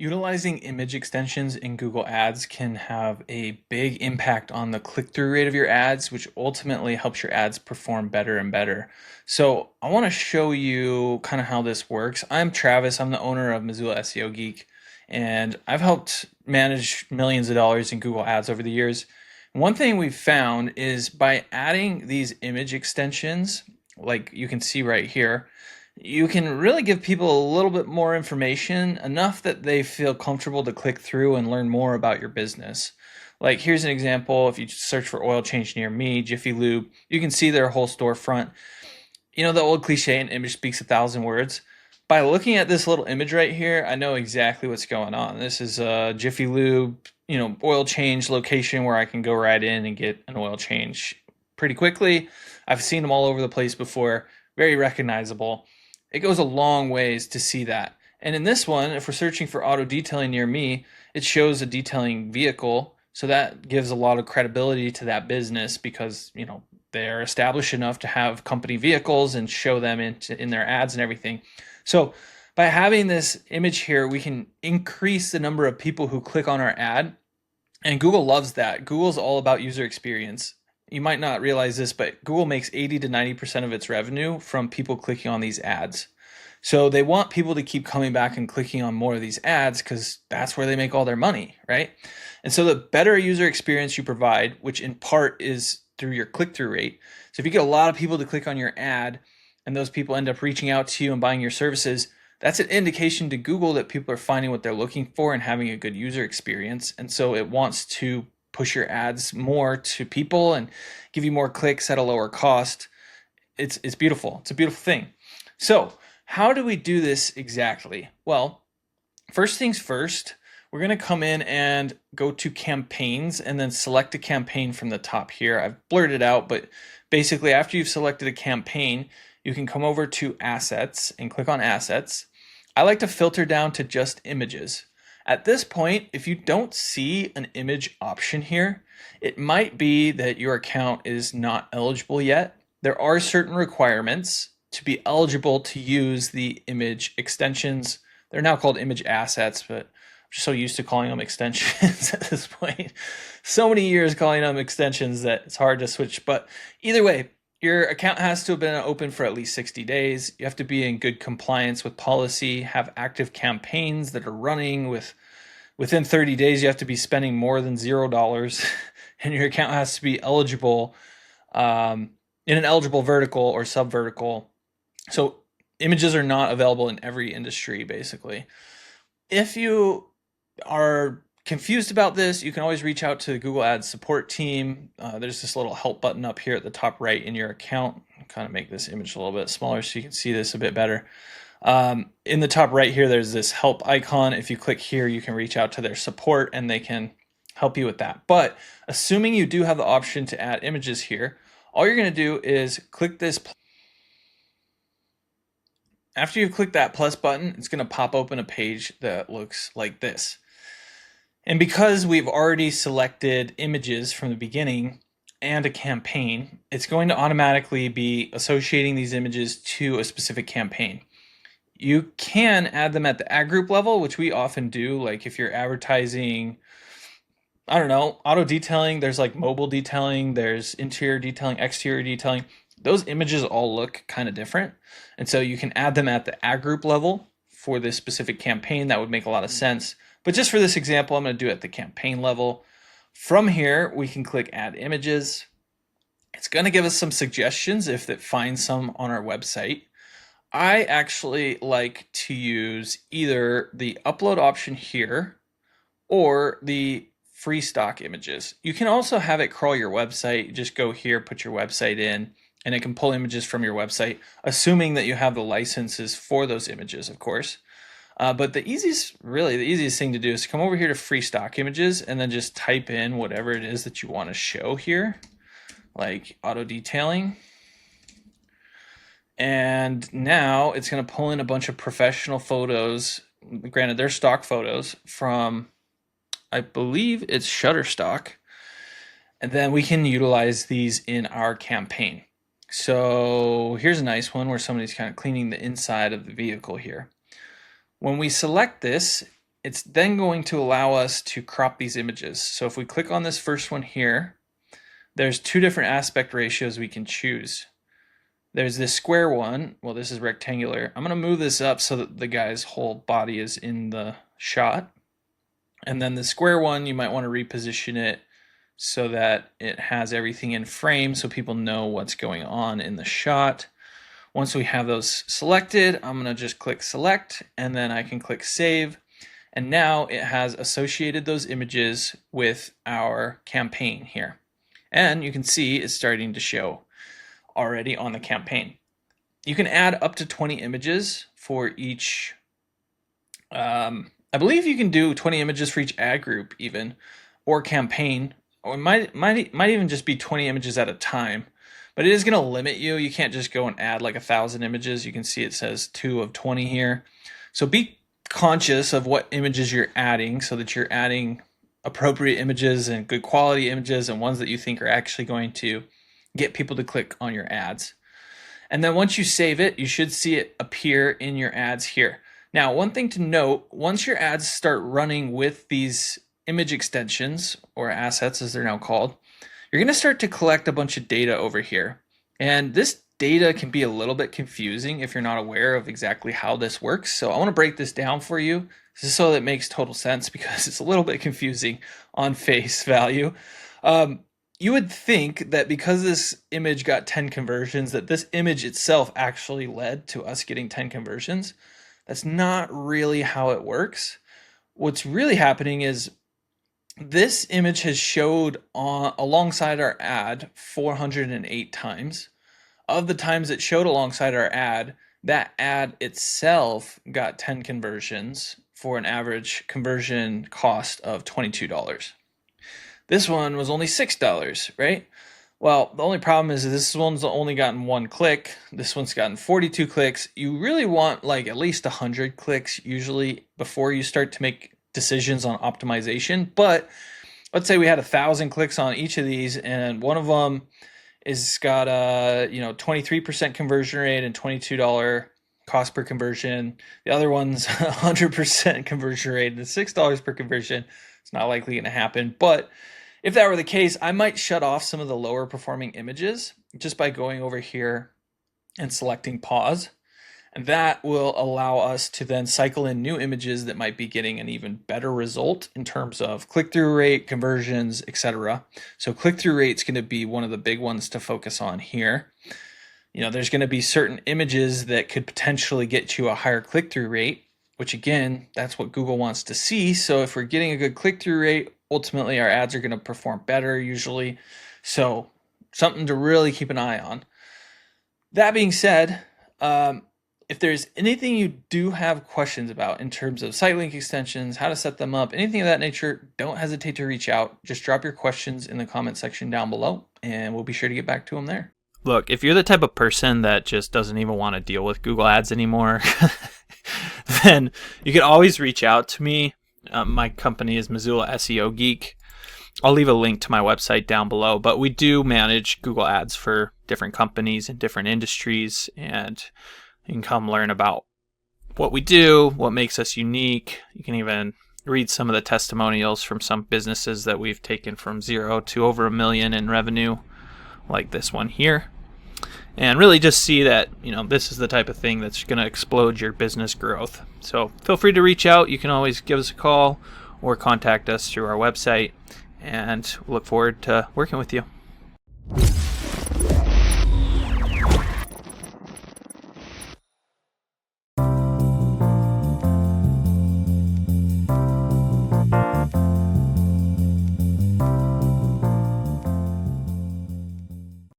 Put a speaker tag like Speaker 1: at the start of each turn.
Speaker 1: Utilizing image extensions in Google Ads can have a big impact on the click-through rate of your ads, which ultimately helps your ads perform better and better. So I want to show you kind of how this works. I'm Travis. I'm the owner of Missoula SEO Geek, and I've helped manage millions of dollars in Google Ads over the years. One thing we've found is by adding these image extensions, like you can see right here, you can really give people a little bit more information, enough that they feel comfortable to click through and learn more about your business. Like here's an example. If you search for oil change near me, Jiffy Lube, you can see their whole storefront. You know the old cliche, an image speaks 1,000 words. By looking at this little image right here, I know exactly what's going on. This is a Jiffy Lube, oil change location where I can go right in and get an oil change pretty quickly. I've seen them all over the place before, very recognizable. It goes a long ways to see that. And in this one, if we're searching for auto detailing near me, it shows a detailing vehicle. So that gives a lot of credibility to that business because, they're established enough to have company vehicles and show them in their ads and everything. So by having this image here, we can increase the number of people who click on our ad. And Google loves that. Google's all about user experience. You might not realize this, but Google makes 80 to 90% of its revenue from people clicking on these ads. So they want people to keep coming back and clicking on more of these ads because that's where they make all their money, right? And so the better user experience you provide, which in part is through your click-through rate. So if you get a lot of people to click on your ad and those people end up reaching out to you and buying your services, that's an indication to Google that people are finding what they're looking for and having a good user experience. And so it wants to push your ads more to people and give you more clicks at a lower cost. It's beautiful. It's a beautiful thing. So how do we do this exactly? Well, first things first, we're going to come in and go to campaigns and then select a campaign from the top here. I've blurred it out, but basically after you've selected a campaign, you can come over to assets and click on assets. I like to filter down to just images. At this point, if you don't see an image option here, it might be that your account is not eligible yet. There are certain requirements to be eligible to use the image extensions. They're now called image assets, but I'm just so used to calling them extensions at this point. So many years calling them extensions that it's hard to switch. But either way, your account has to have been open for at least 60 days. You have to be in good compliance with policy, have active campaigns that are running within 30 days. You have to be spending more than $0 and your account has to be eligible in an eligible vertical or sub-vertical. So images are not available in every industry, basically. If you are confused about this, you can always reach out to the Google Ads support team. There's this little help button up here at the top right in your account. Kind of make this image a little bit smaller so you can see this a bit better. In the top right here, there's this help icon. If you click here, you can reach out to their support and they can help you with that. But assuming you do have the option to add images here, all you're going to do is click this. After you click that plus button, it's going to pop open a page that looks like this. And because we've already selected images from the beginning and a campaign, it's going to automatically be associating these images to a specific campaign. You can add them at the ad group level, which we often do. Like if you're advertising, I don't know, auto detailing, there's like mobile detailing, there's interior detailing, exterior detailing. Those images all look kind of different. And so you can add them at the ad group level for this specific campaign. That would make a lot of sense. But just for this example, I'm going to do it at the campaign level. From here, we can click add images. It's going to give us some suggestions if it finds some on our website. I actually like to use either the upload option here or the free stock images. You can also have it crawl your website. Just go here, put your website in, and it can pull images from your website, assuming that you have the licenses for those images, of course. But the easiest thing to do is come over here to free stock images and then just type in whatever it is that you want to show here, like auto detailing. And now it's going to pull in a bunch of professional photos. Granted, they're stock photos from, I believe it's Shutterstock. And then we can utilize these in our campaign. So here's a nice one where somebody's kind of cleaning the inside of the vehicle here. When we select this, it's then going to allow us to crop these images. So if we click on this first one here, there's two different aspect ratios we can choose. There's this square one. Well, this is rectangular. I'm going to move this up so that the guy's whole body is in the shot. And then the square one, you might want to reposition it so that it has everything in frame so people know what's going on in the shot. Once we have those selected, I'm going to just click select, and then I can click save. And now it has associated those images with our campaign here. And you can see it's starting to show already on the campaign. You can add up to 20 images for each, I believe you can do 20 images for each ad group even, or campaign, or it might even just be 20 images at a time. But it is going to limit you. You can't just go and add like 1,000 images. You can see it says 2 of 20 here. So be conscious of what images you're adding so that you're adding appropriate images and good quality images and ones that you think are actually going to get people to click on your ads. And then once you save it, you should see it appear in your ads here. Now, one thing to note, once your ads start running with these image extensions, or assets as they're now called, you're going to start to collect a bunch of data over here. And this data can be a little bit confusing if you're not aware of exactly how this works. So I want to break this down for you just so that it makes total sense, because it's a little bit confusing on face value. You would think that because this image got 10 conversions, that this image itself actually led to us getting 10 conversions. That's not really how it works. What's really happening is this image has showed alongside our ad 408 times. Of the times it showed alongside our ad, that ad itself got 10 conversions for an average conversion cost of $22. This one was only $6, right? Well, the only problem is this one's only gotten 1 click. This one's gotten 42 clicks. You really want like at least 100 clicks usually before you start to make decisions on optimization. But let's say we had 1,000 clicks on each of these, and one of them is got a 23% conversion rate and $22 cost per conversion. The other one's 100% conversion rate and $6 per conversion. It's not likely going to happen. But if that were the case, I might shut off some of the lower performing images just by going over here and selecting pause. And that will allow us to then cycle in new images that might be getting an even better result in terms of click-through rate, conversions, etc. So click-through rate is going to be one of the big ones to focus on here. There's going to be certain images that could potentially get you a higher click-through rate, which again, that's what Google wants to see. So if we're getting a good click-through rate, ultimately our ads are going to perform better usually. So something to really keep an eye on. That being said, if there's anything you do have questions about in terms of site link extensions, how to set them up, anything of that nature, don't hesitate to reach out. Just drop your questions in the comment section down below, and we'll be sure to get back to them there.
Speaker 2: Look, if you're the type of person that just doesn't even want to deal with Google Ads anymore, then you can always reach out to me. My company is Missoula SEO Geek. I'll leave a link to my website down below, but we do manage Google Ads for different companies and different industries, and you can come learn about what we do, what makes us unique. You can even read some of the testimonials from some businesses that we've taken from 0 to over $1 million in revenue, like this one here. And really just see that, this is the type of thing that's going to explode your business growth. So feel free to reach out. You can always give us a call or contact us through our website, and we'll look forward to working with you.